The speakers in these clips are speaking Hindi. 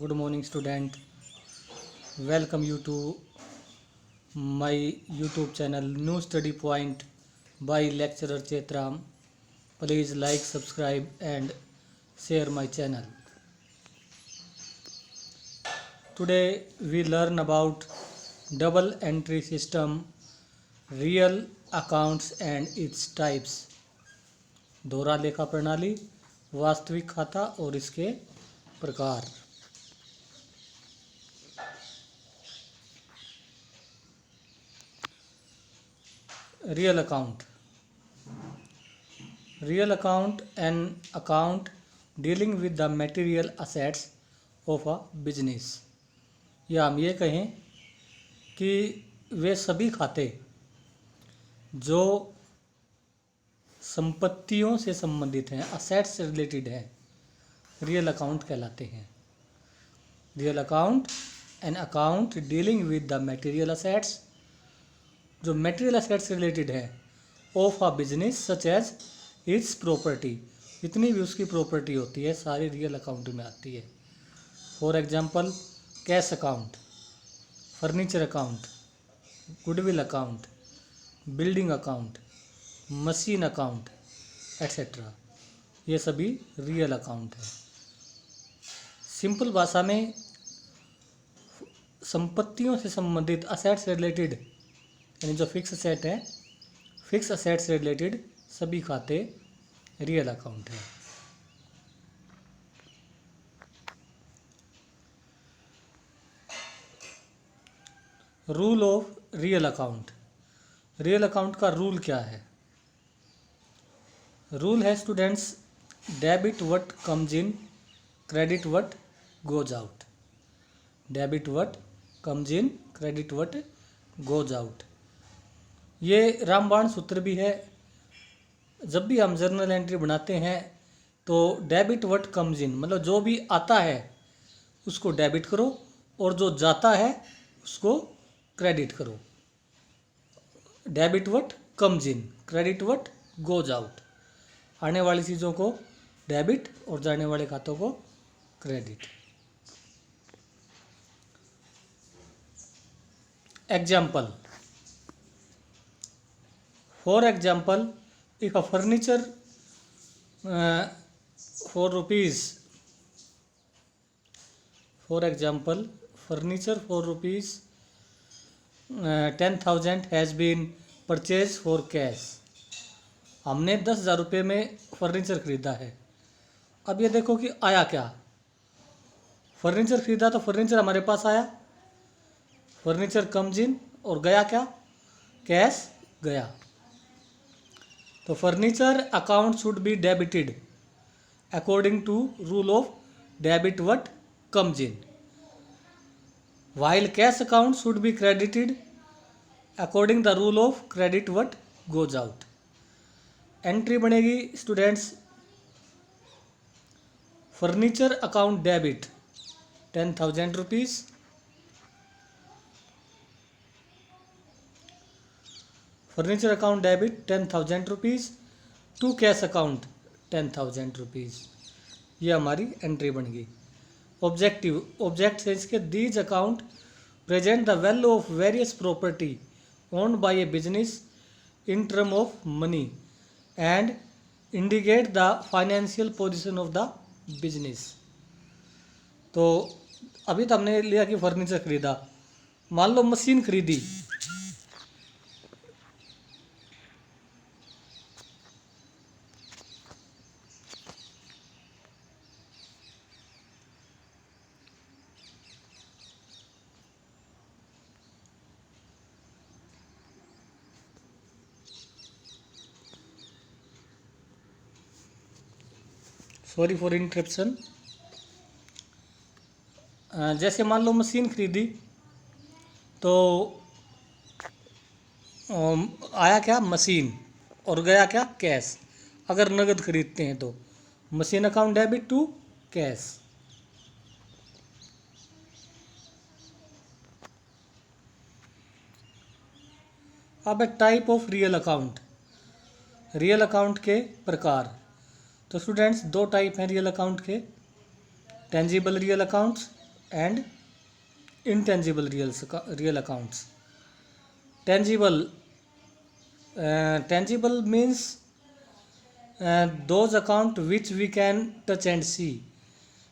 Good morning, student. Welcome you to my YouTube channel New Study Point by lecturer Chetram. Please like, subscribe and share my channel. Today we learn about double entry system, real accounts and its types. दोहरा लेखा प्रणाली, वास्तविक खाता और इसके प्रकार. Real account. Real account, an account dealing with the material assets of a business. या हम ये कहें कि वे सभी खाते जो संपत्तियों से संबंधित हैं, असेट्स से रिलेटेड हैं, रियल अकाउंट कहलाते हैं. Real account, an account dealing with the material assets, जो मटेरियल असेट्स से रिलेटेड है, of a business such as its property, जितनी भी उसकी प्रॉपर्टी होती है सारी रियल अकाउंट में आती है. For example cash account, furniture account, goodwill account, building account, machine account etcetera, ये सभी रियल अकाउंट है. सिंपल भाषा में संपत्तियों से संबंधित असेट से रिलेटेड, यानी जो फिक्स असेट है, फिक्स असेट से रिलेटेड सभी खाते रियल अकाउंट है. Rule of real account. Real account का रूल क्या है? रूल है students, debit what comes in, credit what goes out. Debit what comes in, credit what goes out. ये रामबाण सूत्र भी है. जब भी हम जर्नल एंट्री बनाते हैं तो डेबिट व्हाट कम्स इन, मतलब जो भी आता है उसको डेबिट करो और जो जाता है उसको क्रेडिट करो. Debit what comes in, credit what goes out. आने वाली चीज़ों को डेबिट और जाने वाले खातों को credit. Example. For example, if a furniture for rupees, for example, furniture for rupees 10,000 has been purchased for cash. हमने 10,000 रुपये में फर्नीचर खरीदा है. अब ये देखो कि आया क्या. फर्नीचर खरीदा तो फर्नीचर हमारे पास आया, फर्नीचर कम्स इन, और गया क्या, कैश गया. तो furniture account should be debited according to rule of debit what comes in, while cash account should be credited according the rule of credit what goes out. Entry बनेगी students, furniture account debit 10,000 rupees, furniture account debit 10,000 rupees to cash account 10,000 rupees. ये हमारी एंट्री बन गई. ऑब्जेक्टिव, ऑब्जेक्ट से इसके these account present the value of various property owned by a business in term of money and indicate the financial position of the business. तो अभी तो हमने लिया कि फर्नीचर खरीदा, मान लो मशीन खरीदी, सॉरी फॉर इंटरप्शन. जैसे मान लो मशीन खरीदी तो आया क्या, मशीन, और गया क्या, कैश. अगर नगद खरीदते हैं तो machine account debit to cash. अब type of real account. Real account के प्रकार. तो स्टूडेंट्स दो टाइप हैं रियल अकाउंट के, tangible real accounts and intangible real accounts. Tangible means those accounts which we can touch and see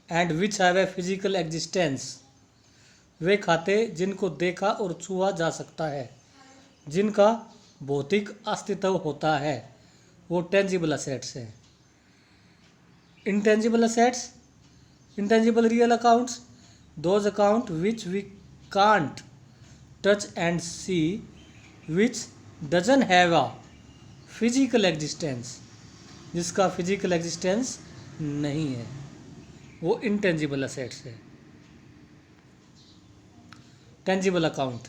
and which have a physical existence. वे खाते जिनको देखा और छुआ जा सकता है, जिनका भौतिक अस्तित्व होता है, वो टेंजिबल असेट्स है. Intangible assets, intangible real accounts, those accounts which we can't touch and see, which doesn't have a physical existence, जिसका physical existence नहीं है, वो intangible assets है. Tangible account,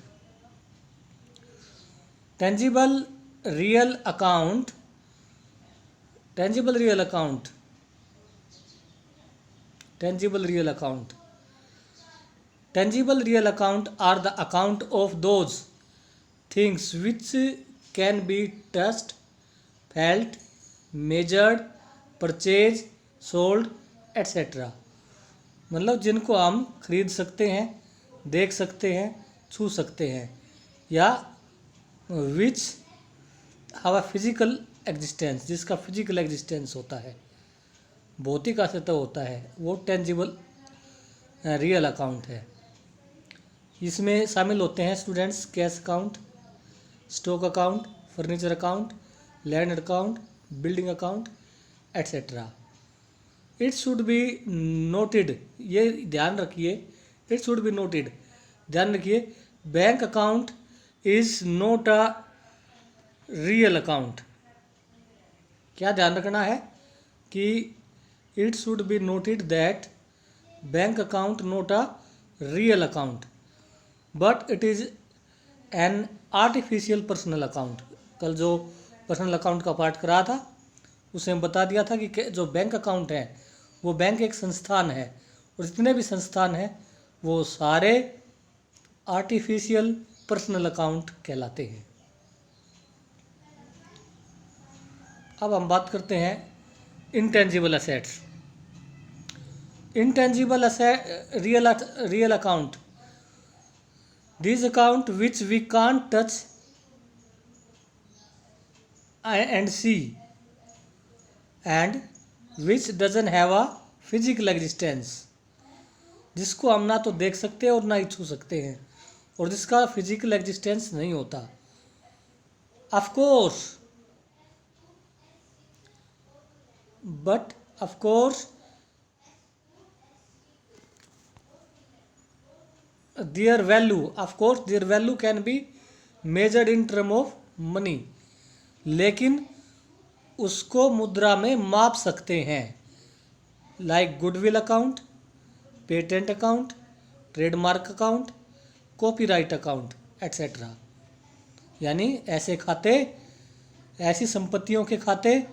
tangible real account, tangible real account, tangible real account. Tangible real account are the account of those things which can be touched, felt, measured, purchased, sold, etc. मतलब जिनको हम खरीद सकते हैं, देख सकते हैं, छू सकते हैं, या which have a physical existence, जिसका physical existence होता है, भौतिक अस्तित्व होता है, वो टेंजिबल रियल अकाउंट है. इसमें शामिल होते हैं students cash account, stock account, furniture account, land account, building account etcetera. It should be noted, ये ध्यान रखिए, इट शुड बी नोटेड, ध्यान रखिए, bank account is not a real account. क्या ध्यान रखना है कि it should be noted that bank account not a real account but it is an artificial personal account. कल जो पर्सनल अकाउंट का पार्ट करा था उसमें बता दिया था कि जो बैंक अकाउंट है वो बैंक एक संस्थान है, और जितने भी संस्थान हैं वो सारे आर्टिफिशियल पर्सनल अकाउंट कहलाते हैं. अब हम बात करते हैं intangible assets. Intangible asset, real account, these account which we can't touch and see and which doesn't have a physical existence, जिसको हम ना तो देख सकते और ना ही छू सकते हैं, और जिसका फिजिकल एग्जिस्टेंस नहीं होता. Of course their value can be measured in term of money, लेकिन उसको मुद्रा में माप सकते हैं. Like goodwill account, patent account, trademark account, copyright account etcetera. यानी ऐसे खाते, ऐसी संपत्तियों के खाते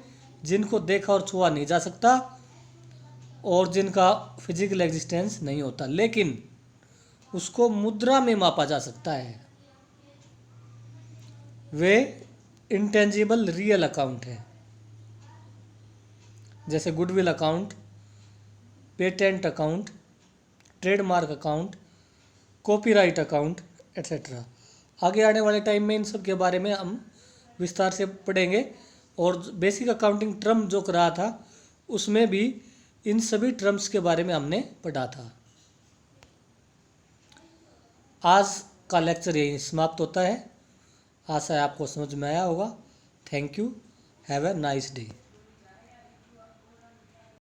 जिनको देखा और छुआ नहीं जा सकता और जिनका फिजिकल एग्जिस्टेंस नहीं होता, लेकिन उसको मुद्रा में मापा जा सकता है, वे इंटेंजिबल रियल अकाउंट है. जैसे goodwill account, patent account, trademark account, copyright account etcetera. आगे आने वाले टाइम में इन सब के बारे में हम विस्तार से पढ़ेंगे, और बेसिक अकाउंटिंग टर्म जो करा था उसमें भी इन सभी टर्म्स के बारे में हमने पढ़ा था. आज का लेक्चर यही समाप्त होता है. आशा है आपको समझ में आया होगा. Thank you. Have a nice day.